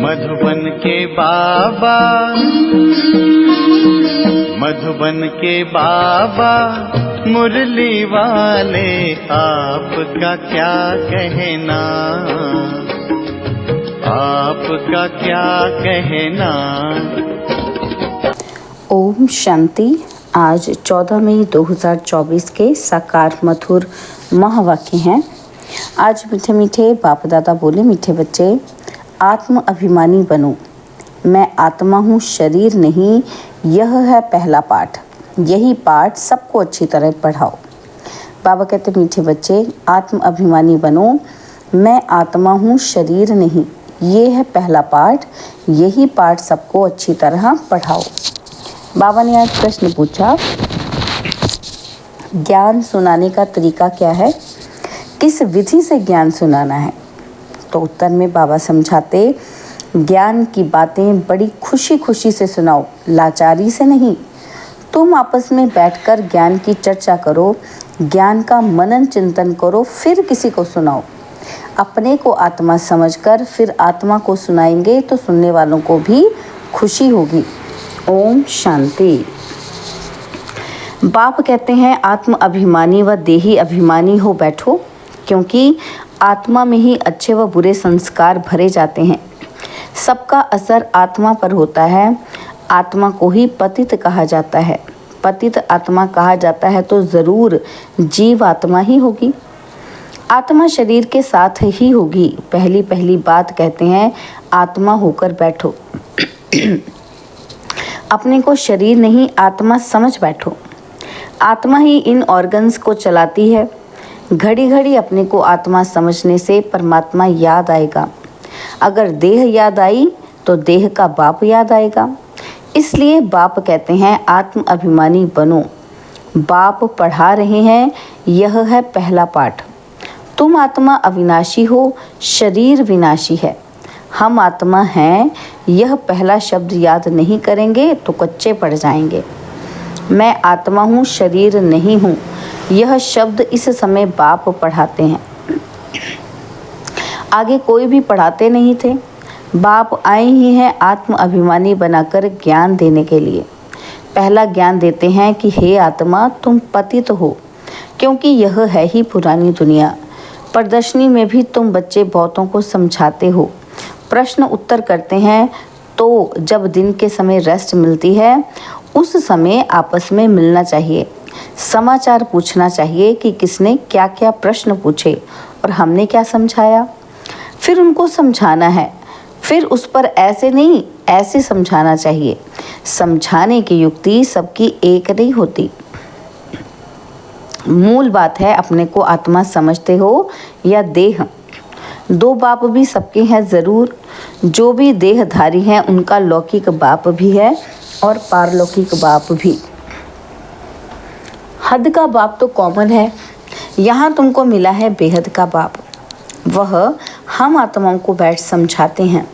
मधुबन के बाबा, मधुबन के बाबा मुरली वाले, आपका क्या कहना, आपका क्या कहना। ओम शांति। आज 14 मई 2024 के साकार मधुर महावाक्य हैं। आज मीठे मीठे बाप दादा बोले, मीठे बच्चे आत्म अभिमानी बनो। मैं आत्मा हूँ, शरीर नहीं। यह है पहला पाठ। यही पाठ सबको अच्छी तरह पढ़ाओ। बाबा कहते, मीठे बच्चे आत्म अभिमानी बनो। मैं आत्मा हूँ, शरीर नहीं। ये है पहला पाठ। यही पाठ सबको अच्छी तरह पढ़ाओ। बाबा ने आज प्रश्न पूछा, ज्ञान सुनाने का तरीका क्या है, किस विधि से ज्ञान सुनाना है। तो उत्तर में बाबा समझाते, ज्ञान की बातें बड़ी खुशी खुशी से सुनाओ, लाचारी से नहीं। तुम आपस में बैठकर ज्ञान की चर्चा करो, ज्ञान का मनन चिंतन करो, फिर किसी को सुनाओ। अपने को आत्मा समझकर फिर आत्मा को सुनाएंगे तो सुनने वालों को भी खुशी होगी। ओम शांति। बाप कहते हैं, आत्म अभिमानी व देही अभिमानी हो बैठो, क्योंकि आत्मा में ही अच्छे व बुरे संस्कार भरे जाते हैं। सबका असर आत्मा पर होता है। आत्मा को ही पतित कहा जाता है। पतित आत्मा कहा जाता है तो ज़रूर जीव आत्मा ही होगी। आत्मा शरीर के साथ ही होगी। पहली पहली बात कहते हैं, आत्मा होकर बैठो। अपने को शरीर नहीं आत्मा समझ बैठो। आत्मा ही इन ऑर्गन्स को चलाती है। घड़ी घड़ी अपने को आत्मा समझने से परमात्मा याद आएगा। अगर देह याद आई तो देह का बाप याद आएगा। इसलिए बाप कहते हैं, आत्म अभिमानी बनो। बाप पढ़ा रहे हैं, यह है पहला पाठ। तुम आत्मा अविनाशी हो, शरीर विनाशी है। हम आत्मा हैं। यह पहला शब्द याद नहीं करेंगे तो कच्चे पड़ जाएंगे। मैं आत्मा हूँ, शरीर नहीं हूँ। यह शब्द इस समय बाप पढ़ाते हैं। आगे कोई भी पढ़ाते नहीं थे। बाप आए ही हैं आत्म अभिमानी बनाकर ज्ञान देने के लिए। पहला ज्ञान देते हैं कि हे आत्मा, तुम पतित हो, क्योंकि यह है ही पुरानी दुनिया। प्रदर्शनी में भी तुम बच्चे बहुतों को समझाते हो, प्रश्न उत्तर करते हैं। तो जब दिन के समय रेस्ट मिलती है, उस समय आपस में मिलना चाहिए, समाचार पूछना चाहिए कि किसने क्या क्या प्रश्न पूछे और हमने क्या समझाया। फिर उनको समझाना है। फिर उस पर ऐसे नहीं ऐसे समझाना चाहिए। समझाने की युक्ति सबकी एक नहीं होती। मूल बात है, अपने को आत्मा समझते हो या देह। दो बाप भी सबके हैं ज़रूर। जो भी देहधारी हैं उनका लौकिक बाप भी है और पारलौकिक बाप भी। हद का बाप तो कॉमन है। यहाँ तुमको मिला है बेहद का बाप। वह हम आत्माओं को बैठ समझाते हैं।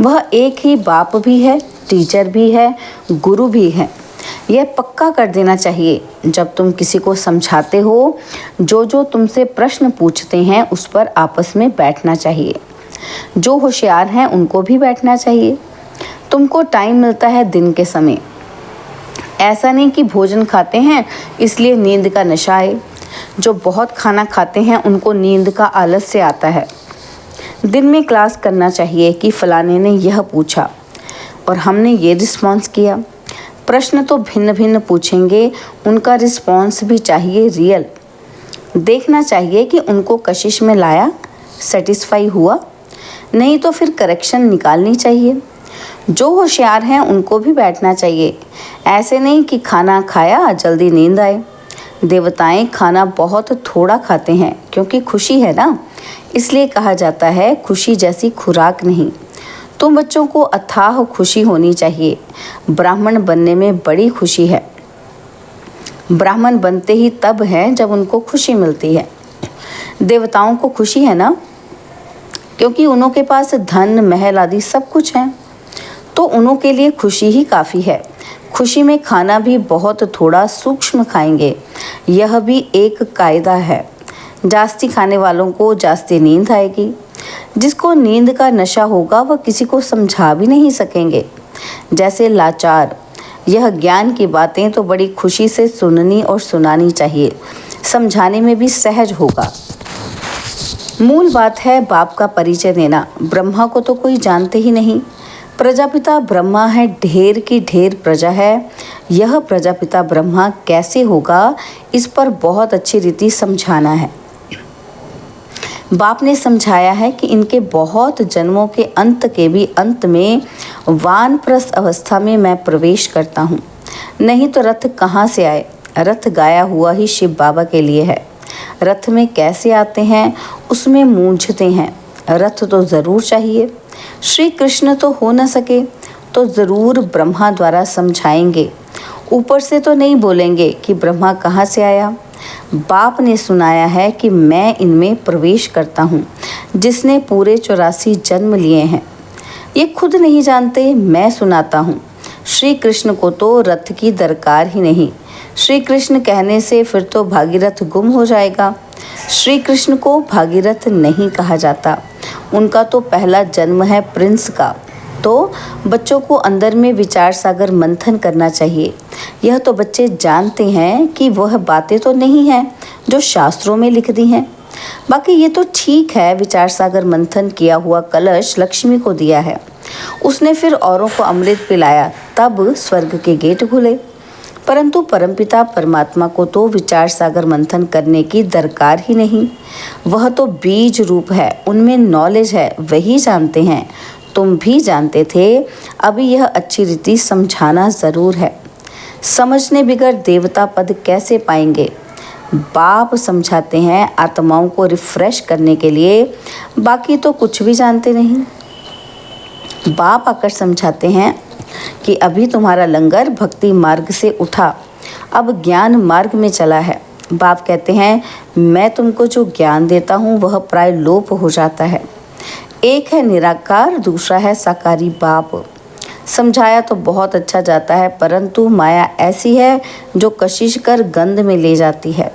वह एक ही बाप भी है, टीचर भी है, गुरु भी है। यह पक्का कर देना चाहिए। जब तुम किसी को समझाते हो, जो तुमसे प्रश्न पूछते हैं उस पर आपस में बैठना चाहिए। जो होशियार हैं उनको भी बैठना चाहिए। तुमको टाइम मिलता है दिन के समय। ऐसा नहीं कि भोजन खाते हैं इसलिए नींद का नशा है। जो बहुत खाना खाते हैं उनको नींद का आलस्य आता है। दिन में क्लास करना चाहिए कि फलाने ने यह पूछा और हमने ये रिस्पॉन्स किया। प्रश्न तो भिन्न भिन्न पूछेंगे, उनका रिस्पॉन्स भी चाहिए रियल। देखना चाहिए कि उनको कशिश में लाया, सेटिस्फाई हुआ, नहीं तो फिर करेक्शन निकालनी चाहिए। जो होशियार हैं उनको भी बैठना चाहिए। ऐसे नहीं कि खाना खाया जल्दी नींद आए। देवताएं खाना बहुत थोड़ा खाते हैं क्योंकि खुशी है ना, इसलिए कहा जाता है खुशी जैसी खुराक नहीं। तुम बच्चों को अथाह खुशी होनी चाहिए। ब्राह्मण बनने में बड़ी खुशी है। ब्राह्मण बनते ही तब है जब उनको खुशी मिलती है। देवताओं को खुशी है ना, क्योंकि उन्हों के पास धन महल आदि सब कुछ है, तो उन्हों के लिए खुशी ही काफ़ी है। खुशी में खाना भी बहुत थोड़ा सूक्ष्म खाएंगे। यह भी एक कायदा है। जास्ती खाने वालों को जास्ती नींद आएगी। जिसको नींद का नशा होगा वह किसी को समझा भी नहीं सकेंगे। जैसे लाचार, यह ज्ञान की बातें तो बड़ी खुशी से सुननी और सुनानी चाहिए, समझाने में भी सहज होगा। मूल बात है बाप का परिचय देना। ब्रह्मा को तो कोई जानते ही नहीं। प्रजापिता ब्रह्मा है, ढेर की ढेर प्रजा है। यह प्रजापिता ब्रह्मा कैसे होगा, इस पर बहुत अच्छी रीति समझाना है। बाप ने समझाया है कि इनके बहुत जन्मों के अंत के भी अंत में वानप्रस्थ अवस्था में मैं प्रवेश करता हूँ। नहीं तो रथ कहाँ से आए? रथ गाया हुआ ही शिव बाबा के लिए है। रथ में कैसे आते हैं उसमें मूंझते हैं। रथ तो ज़रूर चाहिए। श्री कृष्ण तो हो न सके तो ज़रूर ब्रह्मा द्वारा समझाएंगे। ऊपर से तो नहीं बोलेंगे कि ब्रह्मा कहाँ से आया। बाप ने सुनाया है कि मैं इनमें प्रवेश करता हूँ, जिसने पूरे 84 जन्म लिए हैं। ये खुद नहीं जानते, मैं सुनाता हूँ। श्री कृष्ण को तो रथ की दरकार ही नहीं। श्री कृष्ण कहने से फिर तो भागीरथ गुम हो जाएगा। श्री कृष्ण को भागीरथ नहीं कहा जाता। उनका तो पहला जन्म है प्रिंस का। तो बच्चों को अंदर में विचार सागर मंथन करना चाहिए। यह तो बच्चे जानते हैं कि वह बातें तो नहीं हैं जो शास्त्रों में लिख दी हैं। बाकी ये तो ठीक है, विचार सागर मंथन किया हुआ कलश लक्ष्मी को दिया है, उसने फिर औरों को अमृत पिलाया, तब स्वर्ग के गेट खुले। परंतु परमपिता परमात्मा को तो विचार सागर मंथन करने की दरकार ही नहीं। वह तो बीज रूप है, उनमें नॉलेज है, वही जानते हैं। तुम भी जानते थे, अभी यह अच्छी रीति समझाना ज़रूर है। समझने बिगर देवता पद कैसे पाएंगे? बाप समझाते हैं आत्माओं को रिफ्रेश करने के लिए, बाकी तो कुछ भी जानते नहीं। बाप आकर समझाते हैं कि अभी तुम्हारा लंगर भक्ति मार्ग से उठा, अब ज्ञान मार्ग में चला है। बाप कहते हैं मैं तुमको जो ज्ञान देता हूँ वह प्राय लोप हो जाता है। एक है निराकार, दूसरा है साकारी बाप। समझाया तो बहुत अच्छा जाता है, परंतु माया ऐसी है जो कशिश कर गंध में ले जाती है,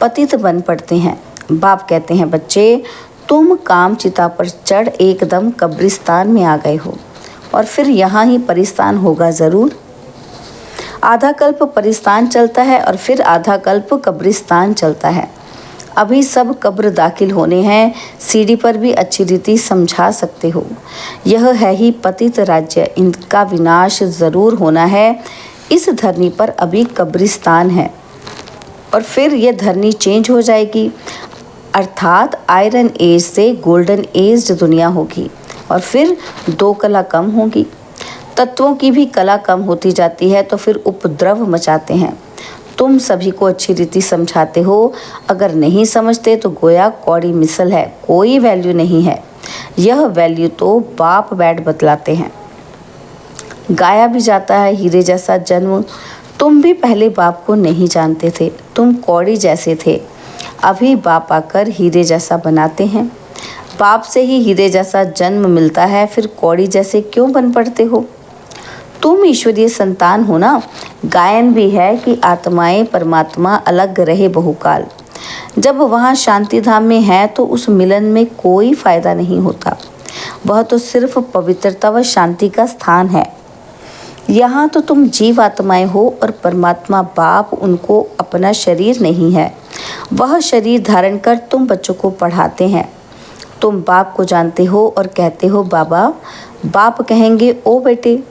पतित बन पड़ते हैं। बाप कहते हैं बच्चे, तुम काम चिता पर चढ़ एकदम कब्रिस्तान में आ गए हो, और फिर यहाँ ही परिस्तान होगा ज़रूर। आधा कल्प परिस्तान चलता है और फिर आधा कल्प कब्रिस्तान चलता है। अभी सब कब्र दाखिल होने हैं, सीढ़ी पर भी अच्छी रीति समझा सकते हो। यह है ही पतित राज्य, इनका विनाश ज़रूर होना है। इस धरनी पर अभी कब्रिस्तान है और फिर यह धरनी चेंज हो जाएगी, अर्थात आयरन एज से गोल्डन एज दुनिया होगी, और फिर 2 कला कम होगी। तत्वों की भी कला कम होती जाती है तो फिर उपद्रव मचाते हैं। तुम सभी को अच्छी रीति समझाते हो, अगर नहीं समझते तो गोया कौड़ी मिसल है, कोई वैल्यू नहीं है। यह वैल्यू तो बाप बैठ बतलाते हैं। गाया भी जाता है हीरे जैसा जन्म। तुम भी पहले बाप को नहीं जानते थे, तुम कौड़ी जैसे थे। अभी बाप आकर हीरे जैसा बनाते हैं। बाप से ही हीरे जैसा जन्म मिलता है, फिर कौड़ी जैसे क्यों बन पड़ते हो? तुम ईश्वरीय संतान हो ना। गायन भी है कि आत्माएं परमात्मा अलग रहे बहुकाल। जब वहाँ शांति धाम में है तो उस मिलन में कोई फायदा नहीं होता। वह तो सिर्फ पवित्रता व शांति का स्थान है। यहाँ तो तुम जीव आत्माएं हो और परमात्मा बाप उनको अपना शरीर नहीं है। वह शरीर धारण कर तुम बच्चों को पढ़ाते हैं। तुम बाप को जानते हो और कहते हो बाबा। बाप कहेंगे ओ बेटे।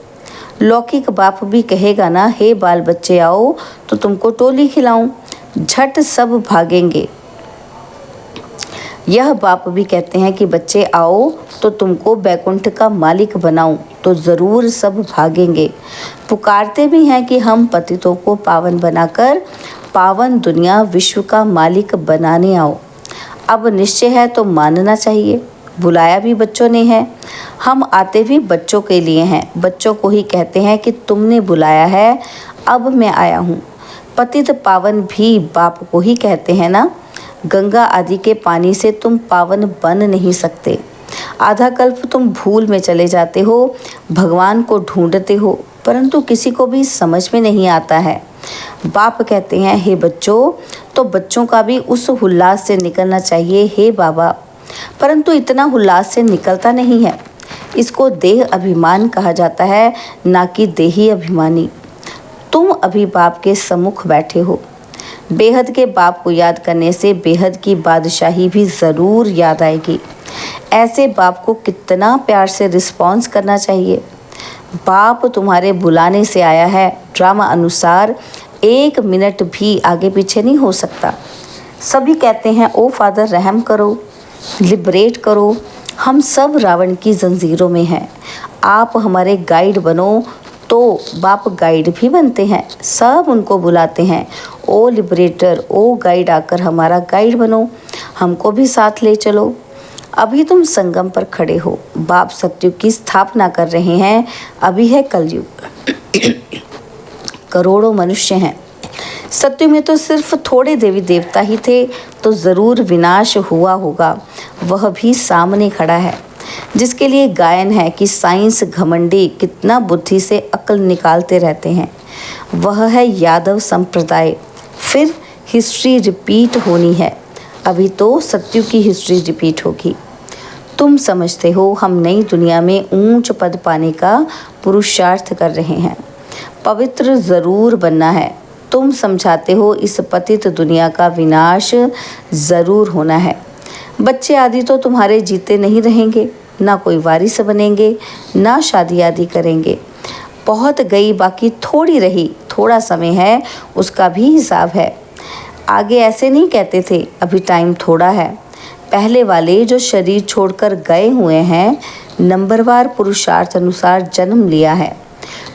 लौकिक बाप भी कहेगा ना, हे बाल बच्चे आओ तो तुमको टोली खिलाऊं, झट सब भागेंगे। यह बाप भी कहते हैं कि बच्चे आओ तो तुमको बैकुंठ का मालिक बनाऊं, तो ज़रूर सब भागेंगे। पुकारते भी हैं कि हम पतितों को पावन बनाकर पावन दुनिया विश्व का मालिक बनाने आओ। अब निश्चय है तो मानना चाहिए। बुलाया भी बच्चों ने है, हम आते भी बच्चों के लिए हैं। बच्चों को ही कहते हैं कि तुमने बुलाया है, अब मैं आया हूँ। पतित पावन भी बाप को ही कहते हैं ना। गंगा आदि के पानी से तुम पावन बन नहीं सकते। आधा कल्प तुम भूल में चले जाते हो, भगवान को ढूंढते हो, परंतु किसी को भी समझ में नहीं आता है। बाप कहते हैं हे बच्चों, तो बच्चों का भी उस उल्लास से निकलना चाहिए हे बाबा, परंतु इतना उल्लास से निकलता नहीं है। इसको देह अभिमान कहा जाता है, ना कि देही अभिमानी। तुम अभी बाप के सम्मुख बैठे हो। बेहद के बाप को याद करने से बेहद की बादशाही भी ज़रूर याद आएगी। ऐसे बाप को कितना प्यार से रिस्पॉन्स करना चाहिए। बाप तुम्हारे बुलाने से आया है, ड्रामा अनुसार 1 मिनट भी आगे पीछे नहीं हो सकता। सभी कहते हैं ओ फादर रहम करो, लिबरेट करो। हम सब रावण की जंजीरों में हैं। आप हमारे गाइड बनो, तो बाप गाइड भी बनते हैं। सब उनको बुलाते हैं, ओ लिबरेटर, ओ गाइड, आकर हमारा गाइड बनो, हमको भी साथ ले चलो। अभी तुम संगम पर खड़े हो, बाप सत्युग की स्थापना कर रहे हैं। अभी है कलयुग, करोड़ों मनुष्य हैं। सत्युग में तो सिर्फ थोड़े देवी देवता ही थे, तो ज़रूर विनाश हुआ होगा। वह भी सामने खड़ा है, जिसके लिए गायन है कि साइंस घमंडी कितना बुद्धि से अक्ल निकालते रहते हैं। वह है यादव संप्रदाय। फिर हिस्ट्री रिपीट होनी है। अभी तो सत्युग की हिस्ट्री रिपीट होगी। तुम समझते हो हम नई दुनिया में ऊंच पद पाने का पुरुषार्थ कर रहे हैं। पवित्र ज़रूर बनना है। तुम समझाते हो इस पतित दुनिया का विनाश ज़रूर होना है। बच्चे आदि तो तुम्हारे जीते नहीं रहेंगे, ना कोई वारिस बनेंगे, ना शादी आदि करेंगे। बहुत गई, बाकी थोड़ी रही। थोड़ा समय है, उसका भी हिसाब है। आगे ऐसे नहीं कहते थे, अभी टाइम थोड़ा है। पहले वाले जो शरीर छोड़कर गए हुए हैं, नंबरवार पुरुषार्थ अनुसार जन्म लिया है।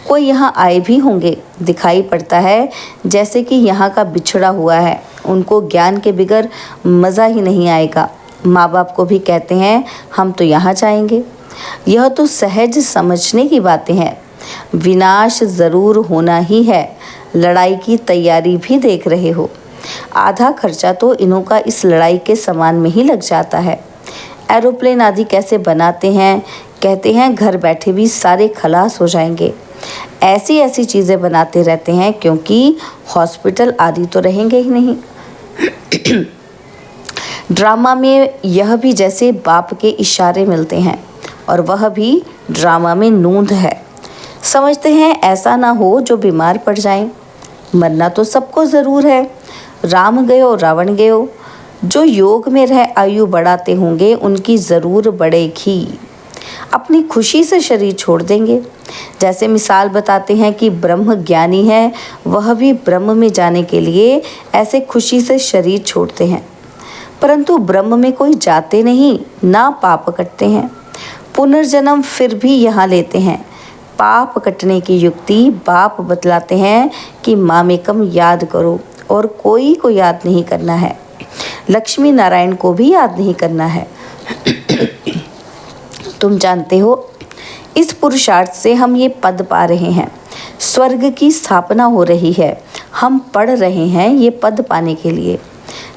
कोई यहाँ आए भी होंगे, दिखाई पड़ता है जैसे कि यहाँ का बिछड़ा हुआ है। उनको ज्ञान के बिगर मज़ा ही नहीं आएगा। माँ बाप को भी कहते हैं हम तो यहाँ जाएंगे। यह तो सहज समझने की बातें हैं। विनाश ज़रूर होना ही है। लड़ाई की तैयारी भी देख रहे हो। आधा खर्चा तो इन्हों का इस लड़ाई के सामान में ही लग जाता है। एरोप्लेन आदि कैसे बनाते हैं, कहते हैं घर बैठे भी सारे खलास हो जाएंगे। ऐसी ऐसी चीज़ें बनाते रहते हैं, क्योंकि हॉस्पिटल आदि तो रहेंगे ही नहीं। ड्रामा में यह भी जैसे बाप के इशारे मिलते हैं, और वह भी ड्रामा में नूंद है। समझते हैं ऐसा ना हो जो बीमार पड़ जाएं। मरना तो सबको ज़रूर है। राम गयो रावण गयो। जो योग में रह आयु बढ़ाते होंगे उनकी ज़रूर बढ़ेगी। अपनी खुशी से शरीर छोड़ देंगे। जैसे मिसाल बताते हैं कि ब्रह्म ज्ञानी है, वह भी ब्रह्म में जाने के लिए ऐसे खुशी से शरीर छोड़ते हैं। परंतु ब्रह्म में कोई जाते नहीं, ना पाप कटते हैं। पुनर्जन्म फिर भी यहाँ लेते हैं। पाप कटने की युक्ति बाप बतलाते हैं कि मामेकम याद करो, और कोई को याद नहीं करना है। लक्ष्मी नारायण को भी याद नहीं करना है। तुम जानते हो इस पुरुषार्थ से हम ये पद पा रहे हैं। स्वर्ग की स्थापना हो रही है। हम पढ़ रहे हैं ये पद पाने के लिए।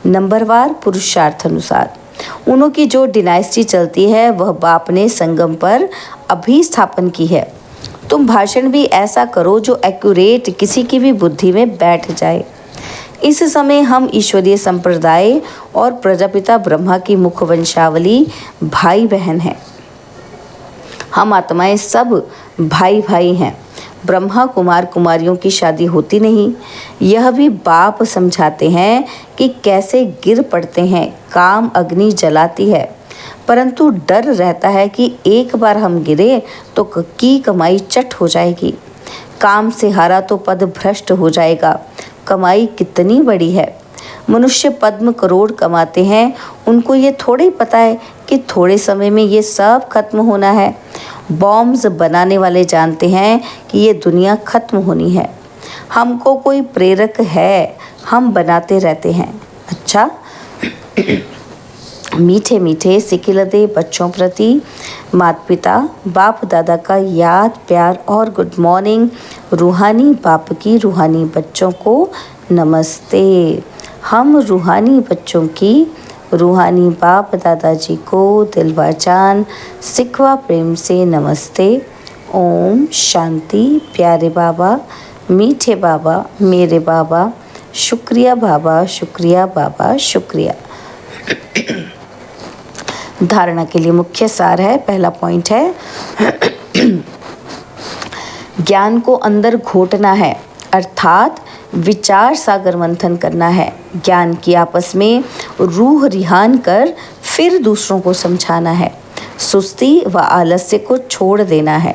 नंबरवार पुरुषार्थ अनुसार उन्हों की जो डिनाइस्टी चलती है, वह बाप ने संगम पर अभी स्थापन की है। तुम भाषण भी ऐसा करो जो एक्यूरेट किसी की भी बुद्धि में बैठ जाए। इस समय हम ईश्वरीय संप्रदाय और प्रजापिता ब्रह्मा की मुख वंशावली भाई बहन हैं। हम आत्माएं सब भाई भाई हैं। ब्रह्मा कुमार कुमारियों की शादी होती नहीं। यह भी बाप समझाते हैं कि कैसे गिर पड़ते हैं। काम अग्नि जलाती है, परंतु डर रहता है कि एक बार हम गिरे तो की कमाई चट हो जाएगी। काम से हारा तो पद भ्रष्ट हो जाएगा। कमाई कितनी बड़ी है। मनुष्य पद्म करोड़ कमाते हैं, उनको ये थोड़े ही पता है कि थोड़े समय में ये सब खत्म होना है। बॉम्ब्स बनाने वाले जानते हैं कि ये दुनिया खत्म होनी है। हमको कोई प्रेरक है, हम बनाते रहते हैं। अच्छा, मीठे मीठे सिकिलदे बच्चों प्रति माता पिता बाप दादा का याद प्यार और गुड मॉर्निंग। रूहानी बाप की रूहानी बच्चों को नमस्ते। हम रूहानी बच्चों की रूहानी बाप दादाजी को दिलवा जान सिखवा प्रेम से नमस्ते। ओम शांति। प्यारे बाबा, मीठे बाबा, मेरे बाबा, शुक्रिया बाबा, शुक्रिया बाबा, शुक्रिया। धारणा के लिए मुख्य सार है, पहला पॉइंट है ज्ञान को अंदर घोटना है, अर्थात विचार सागर मंथन करना है। ज्ञान की आपस में रूह रिहान कर फिर दूसरों को समझाना है। सुस्ती व आलस्य को छोड़ देना है।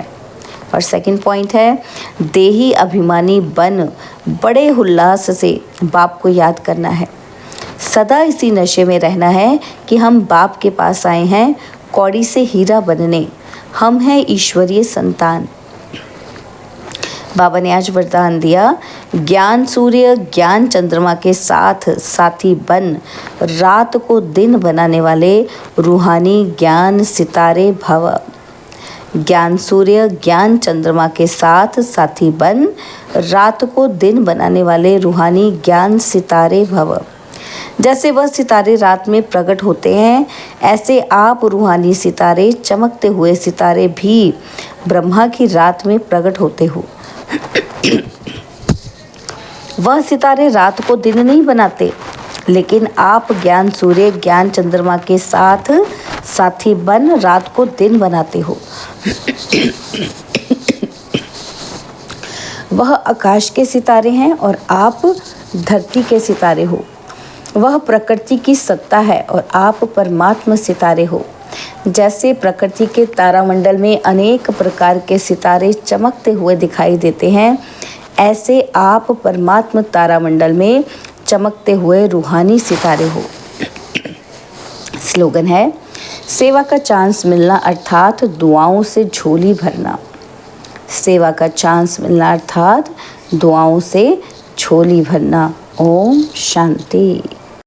और सेकंड पॉइंट है देही अभिमानी बन बड़े उल्लास से बाप को याद करना है। सदा इसी नशे में रहना है कि हम बाप के पास आए हैं कौड़ी से हीरा बनने, हम हैं ईश्वरीय संतान। बाबा ने आज वरदान दिया, ज्ञान सूर्य ज्ञान चंद्रमा के साथ साथी बन रात को दिन बनाने वाले रूहानी ज्ञान सितारे भव। ज्ञान सूर्य ज्ञान चंद्रमा के साथ साथी बन रात को दिन बनाने वाले रूहानी ज्ञान सितारे भव। जैसे वह सितारे रात में प्रकट होते हैं, ऐसे आप रूहानी सितारे, चमकते हुए सितारे भी ब्रह्मा की रात में प्रकट होते हो। वह सितारे रात को दिन नहीं बनाते, लेकिन आप ज्ञान सूर्य ज्ञान चंद्रमा के साथ साथी बन रात को दिन बनाते हो। वह आकाश के सितारे हैं और आप धरती के सितारे हो। वह प्रकृति की सत्ता है और आप परमात्मा सितारे हो। जैसे प्रकृति के तारामंडल में अनेक प्रकार के सितारे चमकते हुए दिखाई देते हैं, ऐसे आप परमात्मा तारामंडल में चमकते हुए रूहानी सितारे हो। स्लोगन है, सेवा का चांस मिलना अर्थात दुआओं से झोली भरना। सेवा का चांस मिलना अर्थात दुआओं से झोली भरना। ओम शांति।